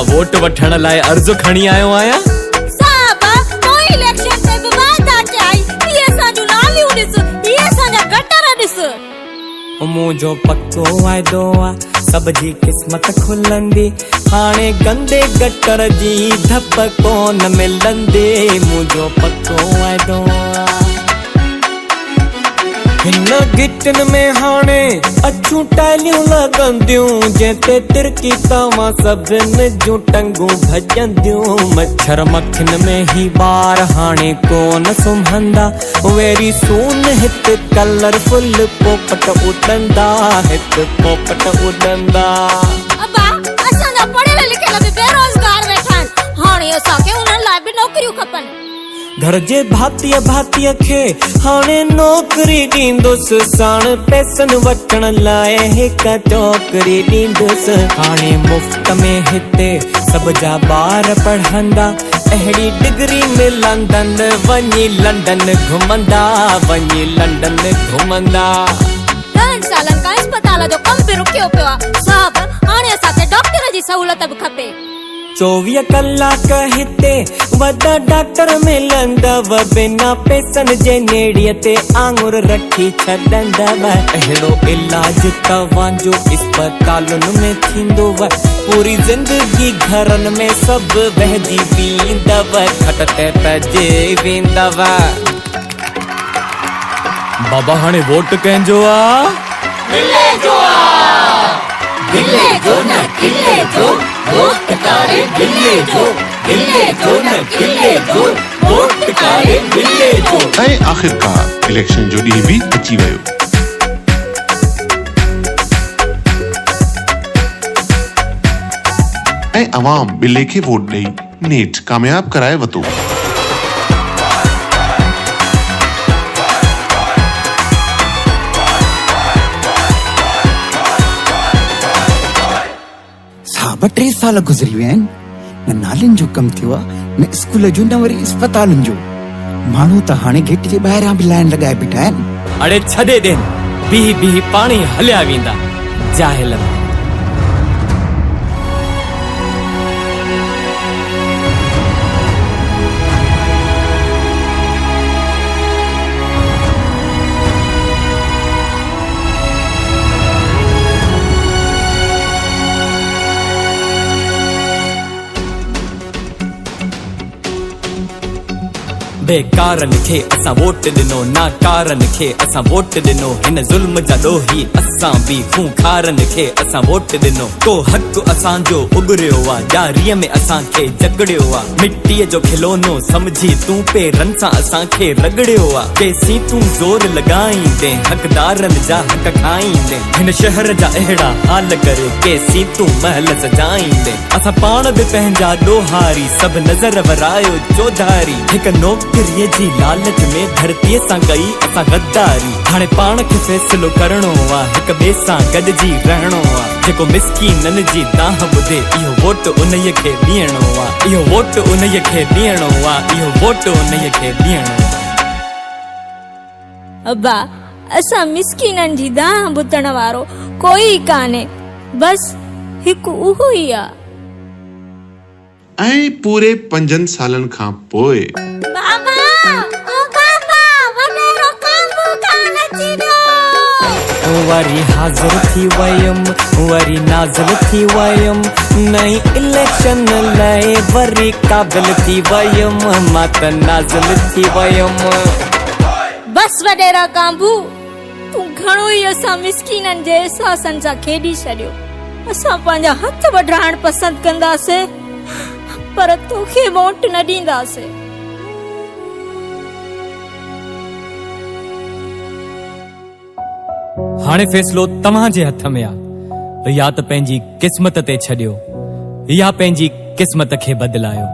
Vote वठण लाइ अर्ज़ु खणी आयो आहियां। साहब कोई इलेक्शन ते विवाद अचे आई ये असांजो नालियूं ॾिस ये असांजा गटर ॾिस। मुंहिंजो पक्को वाइदो आ सब जी किस्मत खुलंदी हाणे गंदे गटर जी धप कोन मिलंदी। मुंहिंजो पक्को वाइदो आ हिन गिटन में हाणे अछूं टाइलियूं लॻंदियूं जंहिंते तिरकी तव्हां सभिनि जूं टंगूं भॼंदियूं। मच्छर मक्खिन में ही ॿार हाणे कोन सुम्हंदा वेरी सून हिते कलरफुल पोपट उॾंदा हिते पोपट उॾंदा। अबा असांजा पढ़ियल लिखियल बि बेरोज़गार वेठा आहिनि हाणे असांखे उन्हनि लाइ बि नौकरियूं खपनि। घर जे भातीअ खे हाणे नौकरी ॾींदुसि साण पैसनि वठण लाइ हिकु टोकरी ॾींदुसि। हाणे मुफ़्त में हिते सभ जा ॿार पढ़ंदा अहिड़ी डिग्री मिलंदनि वञी लंडन घुमंदा वञी लंडन घुमंदा। 10 सालनि खां अस्पताल जो कम बि रुकियो पियो आहे साहब हाणे असांखे डॉक्टर जी सहूलियत बि खपे। 24 कलाक हिते वॾा डॉक्टर मिलंदव बिना पैसनि जे नेड़ीअ ते आङुर रखी छॾंदव। अहिड़ो इलाज तव्हांजो अस्पतालुनि में थींदव पूरी ज़िंदगी घरनि में सभु वहिजी वेंदव खट ते पइजी वेंदव। बाबा हाणे वोट कंहिंजो आ? गिले जो आ गिले जो न गिले जो वोट करे गिले जो न गिले जो वोट करे गिले जो। ऐं आख़िरकार इलेक्शन जो ॾींहुं बि अची वियो। ऐं अवाम ॿिले खे वोट ॾेई नेठ कामयाब कराए वरितो। साहब 3 साल गुज़री विया आहिनि न नालियुनि जो कमु थियो आहे न स्कूल जो न वरी अस्पतालुनि जो। माण्हू त हाणे गेट जे ॿाहिरां बि लाइन लॻाए बीठा आहिनि। अड़े छॾे ॾे बीह बीह पाणी हलिया वेंदा जाहिल। बेकारनि खे असां वोट ॾिनो नाकारनि खे असां वोट ॾिनो हिन ज़ुल्म जा ॾोही असां बि खूंखारनि खे असां वोट ॾिनो। को हक़ असांजो उगरियो आहे ॾियारीअ में असांखे जगड़ियो आहे मिटीअ जो खिलोनो समझी तूं पेरनि सां असांखे रगड़ियो आहे। केसी तूं ज़ोर लॻाईंदे हक़दारनि जा हक़ खाईंदे हिन शहर जा अहिड़ा हाल करे केसी तूं महल सजाईंदे। असां पाण बि पंहिंजा ॾोहारी सभु नज़र वरायो चौधारी हिकु नौकरीअ जी लालच में धरतीअ सां कई असां गद्दारी। हाणे पाण खे फ़ैसिलो करणो आहे हिक ॿिए सां गॾिजी रहणो आहे। जेको मिसकीननि जी दाह ॿुधे इहो वोट उन्हीअ खे ॾियणो आहे इहो वोट उन्हीअ खे ॾियणो आहे इहो वोट उन्हीअ खे ॾियणो आहे। अब्बा असां मिसकीननि जी दाह ॿुधण वारो कोई कान्हे बस हिकु उहो ई आहे। ऐं पूरे 5 सालनि खां पोइ बाबा ओ बाबा वॾेरो कांबू कान अची वियो। वरी हाज़िर थी वयमि वरी नाज़िल थी वयमि नई इलेक्शन लाइ वरी क़ाबिल थी वयमि मां त नाज़िल थी वयमि। बस वॾेरा कांबू तूं घणो ई असां मिसकीननि जे एहसासनि सां खेॾी छॾियो। असां पंहिंजा हथ वढाइण पसंदि कंदासीं पर तोखे वोट न ॾींदासीं। हाणे फ़ैसिलो तव्हांजे हथ में आहे या त पंहिंजी क़िस्मत ते छॾियो या पंहिंजी क़िस्मत खे बदिलायो।